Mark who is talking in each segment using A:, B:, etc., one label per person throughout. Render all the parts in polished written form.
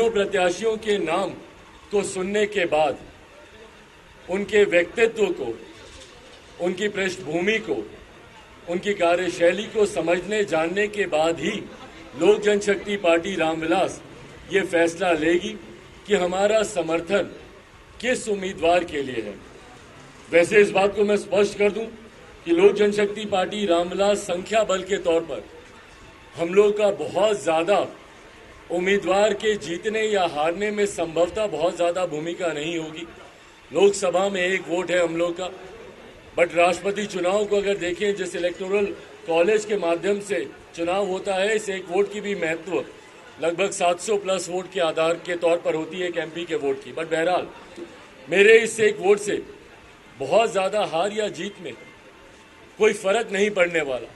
A: दोनों प्रत्याशियों के नाम को सुनने के बाद, उनके व्यक्तित्व को, उनकी पृष्ठभूमि को, उनकी कार्यशैली को समझने जानने के बाद ही लोक जनशक्ति पार्टी रामविलास ये फैसला लेगी कि हमारा समर्थन किस उम्मीदवार के लिए है। वैसे इस बात को मैं स्पष्ट कर दूं कि लोक जनशक्ति पार्टी रामविलास संख्या बल के तौर पर हम लोग का बहुत ज्यादा उम्मीदवार के जीतने या हारने में संभवतः बहुत ज्यादा भूमिका नहीं होगी। लोकसभा में 1 वोट है हम लोग का, बट राष्ट्रपति चुनाव को अगर देखें, जिस इलेक्टोरल कॉलेज के माध्यम से चुनाव होता है, इस 1 वोट की भी महत्व लगभग 700 प्लस वोट के आधार के तौर पर होती है एक एमपी के वोट की। बट बहरहाल मेरे इस 1 वोट से बहुत ज्यादा हार या जीत में कोई फर्क नहीं पड़ने वाला,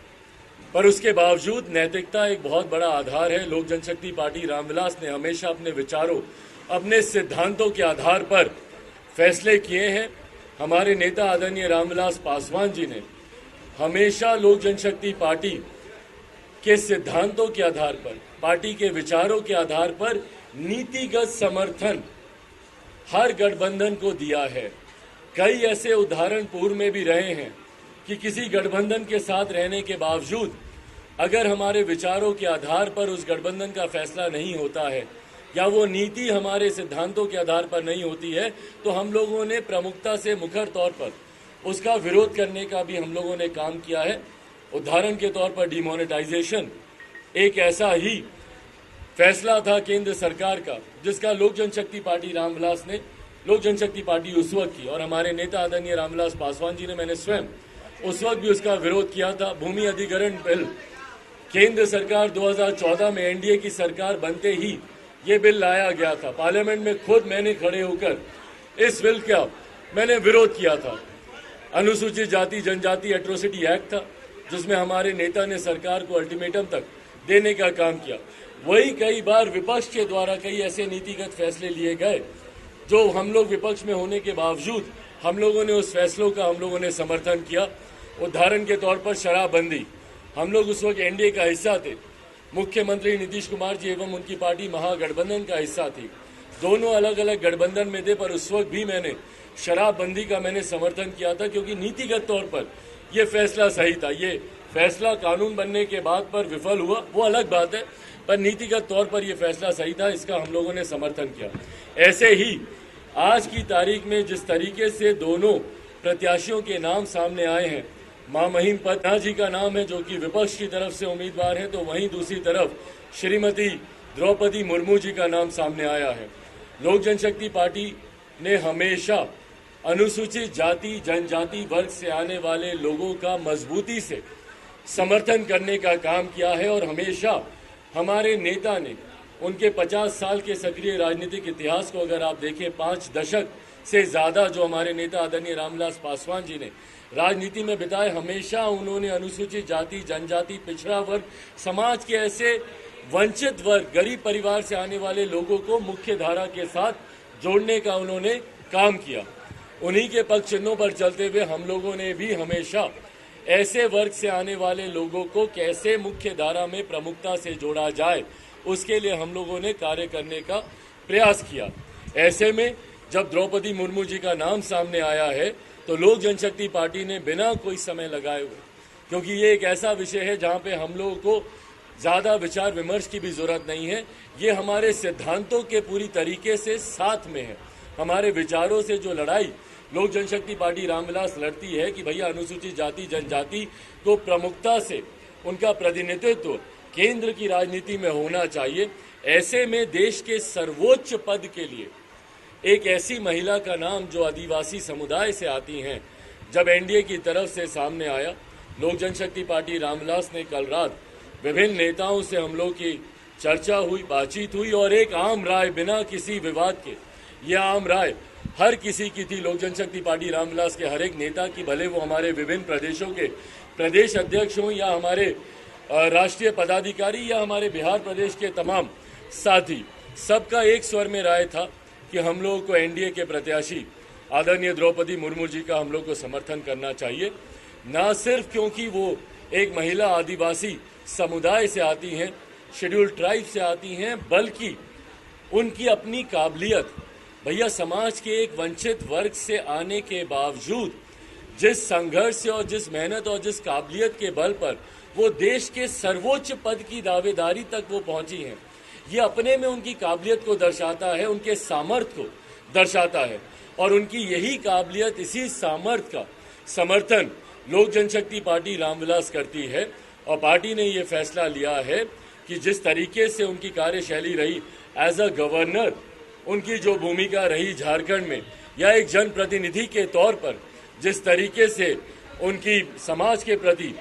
A: पर उसके बावजूद नैतिकता एक बहुत बड़ा आधार है। लोक जनशक्ति पार्टी रामविलास ने हमेशा अपने विचारों, अपने सिद्धांतों के आधार पर फैसले किए हैं। हमारे नेता आदरणीय रामविलास पासवान जी ने हमेशा लोक जनशक्ति पार्टी के सिद्धांतों के आधार पर, पार्टी के विचारों के आधार पर नीतिगत समर्थन हर गठबंधन को दिया है। कई ऐसे उदाहरण पूर्व में भी रहे हैं कि किसी गठबंधन के साथ रहने के बावजूद अगर हमारे विचारों के आधार पर उस गठबंधन का फैसला नहीं होता है या वो नीति हमारे सिद्धांतों के आधार पर नहीं होती है, तो हम लोगों ने प्रमुखता से मुखर तौर पर उसका विरोध करने का भी हम लोगों ने काम किया है। उदाहरण के तौर पर डिमोनेटाइजेशन एक ऐसा ही फैसला था केंद्र सरकार का, जिसका लोक जनशक्ति पार्टी रामविलास ने, लोक जनशक्ति पार्टी उस वक्त की और हमारे नेता आदरणीय रामविलास पासवान जी ने, मैंने स्वयं उस वक्त भी उसका विरोध किया था। भूमि अधिग्रहण बिल केंद्र सरकार 2014 में एनडीए की सरकार बनते ही ये बिल लाया गया था। पार्लियामेंट में खुद मैंने खड़े होकर इस बिल का मैंने विरोध किया था। अनुसूचित जाति जनजाति एट्रोसिटी एक्ट था, जिसमें हमारे नेता ने सरकार को अल्टीमेटम तक देने का काम किया। वही कई बार विपक्ष के द्वारा कई ऐसे नीतिगत फैसले लिए गए जो हम लोग विपक्ष में होने के बावजूद हम लोगों ने उस फैसलों का हम लोगों ने समर्थन किया। उदाहरण के तौर पर शराबबंदी, हम लोग उस वक्त एनडीए का हिस्सा थे, मुख्यमंत्री नीतीश कुमार जी एवं उनकी पार्टी महागठबंधन का हिस्सा थी। दोनों अलग अलग गठबंधन में थे, पर उस वक्त भी मैंने शराबबंदी का मैंने समर्थन किया था, क्योंकि नीतिगत तौर पर यह फैसला सही था। ये फैसला कानून बनने के बाद पर विफल हुआ, वो अलग बात है, पर नीतिगत तौर पर यह फैसला सही था, इसका हम लोगों ने समर्थन किया। ऐसे ही आज की तारीख में जिस तरीके से दोनों प्रत्याशियों के नाम सामने आए हैं, मां महिम पन्ना जी का नाम है जो कि विपक्ष की तरफ से उम्मीदवार है, तो वहीं दूसरी तरफ श्रीमती द्रौपदी मुर्मू जी का नाम सामने आया है। लोक जनशक्ति पार्टी ने हमेशा अनुसूचित जाति जनजाति वर्ग से आने वाले लोगों का मजबूती से समर्थन करने का काम किया है और हमेशा हमारे नेता ने उनके 50 साल के सक्रिय राजनीतिक इतिहास को अगर आप देखें, 5 दशक से ज्यादा जो हमारे नेता आदरणीय रामविलास पासवान जी ने राजनीति में बिताए, हमेशा उन्होंने अनुसूचित जाति जनजाति पिछड़ा वर्ग समाज के ऐसे वंचित वर्ग गरीब परिवार से आने वाले लोगों को मुख्य धारा के साथ जोड़ने का उन्होंने काम किया। उन्हीं के पक्ष चिन्हों पर चलते हुए हम लोगों ने भी हमेशा ऐसे वर्ग से आने वाले लोगों को कैसे मुख्य धारा में प्रमुखता से जोड़ा जाए, उसके लिए हम लोगों ने कार्य करने का प्रयास किया। ऐसे में जब द्रौपदी मुर्मू जी का नाम सामने आया है, तो लोक जनशक्ति पार्टी ने बिना कोई समय लगाए हुए, क्योंकि ये एक ऐसा विषय है जहां पे हम लोगों को ज्यादा विचार विमर्श की भी जरूरत नहीं है, ये हमारे सिद्धांतों के पूरी तरीके से साथ में है। हमारे विचारों से जो लड़ाई लोक जनशक्ति पार्टी रामविलास लड़ती है कि भैया अनुसूचित जाति जनजाति को प्रमुखता से उनका प्रतिनिधित्व केंद्र की राजनीति में होना चाहिए। ऐसे में देश के सर्वोच्च पद के लिए एक ऐसी महिला का नाम जो आदिवासी समुदाय से आती हैं, जब एनडीए की तरफ से सामने आया, लोक जनशक्ति पार्टी रामविलास ने कल रात विभिन्न नेताओं से हम लोग की चर्चा हुई, बातचीत हुई और एक आम राय बिना किसी विवाद के, यह आम राय हर किसी की थी, लोक जनशक्ति पार्टी रामविलास के हर एक नेता की, भले वो हमारे विभिन्न प्रदेशों के प्रदेश अध्यक्ष हों या हमारे राष्ट्रीय पदाधिकारी या हमारे बिहार प्रदेश के तमाम साथी, सबका एक स्वर में राय था कि हम लोगों को एनडीए के प्रत्याशी आदरणीय द्रौपदी मुर्मू जी का हम लोग को समर्थन करना चाहिए। ना सिर्फ क्योंकि वो एक महिला आदिवासी समुदाय से आती हैं, शेड्यूल्ड ट्राइब से आती हैं, बल्कि उनकी अपनी काबिलियत, भैया समाज के एक वंचित वर्ग से आने के बावजूद जिस संघर्ष और जिस मेहनत और जिस काबिलियत के बल पर वो देश के सर्वोच्च पद की दावेदारी तक वो पहुंची हैं, ये अपने में उनकी काबिलियत को दर्शाता है, उनके सामर्थ्य को दर्शाता है। और उनकी यही काबिलियत, इसी सामर्थ्य का समर्थन लोक जनशक्ति पार्टी रामविलास करती है। और पार्टी ने ये फैसला लिया है कि जिस तरीके से उनकी कार्यशैली रही एज अ गवर्नर, उनकी जो भूमिका रही झारखंड में, या एक जनप्रतिनिधि के तौर पर जिस तरीके से उनकी समाज के प्रति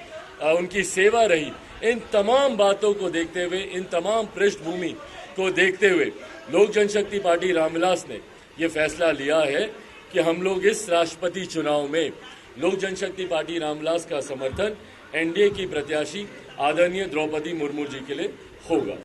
A: उनकी सेवा रही, इन तमाम बातों को देखते हुए, इन तमाम पृष्ठभूमि को देखते हुए लोक जनशक्ति पार्टी रामविलास ने ये फैसला लिया है कि हम लोग इस राष्ट्रपति चुनाव में लोक जनशक्ति पार्टी रामविलास का समर्थन एनडीए की प्रत्याशी आदरणीय द्रौपदी मुर्मू जी के लिए होगा।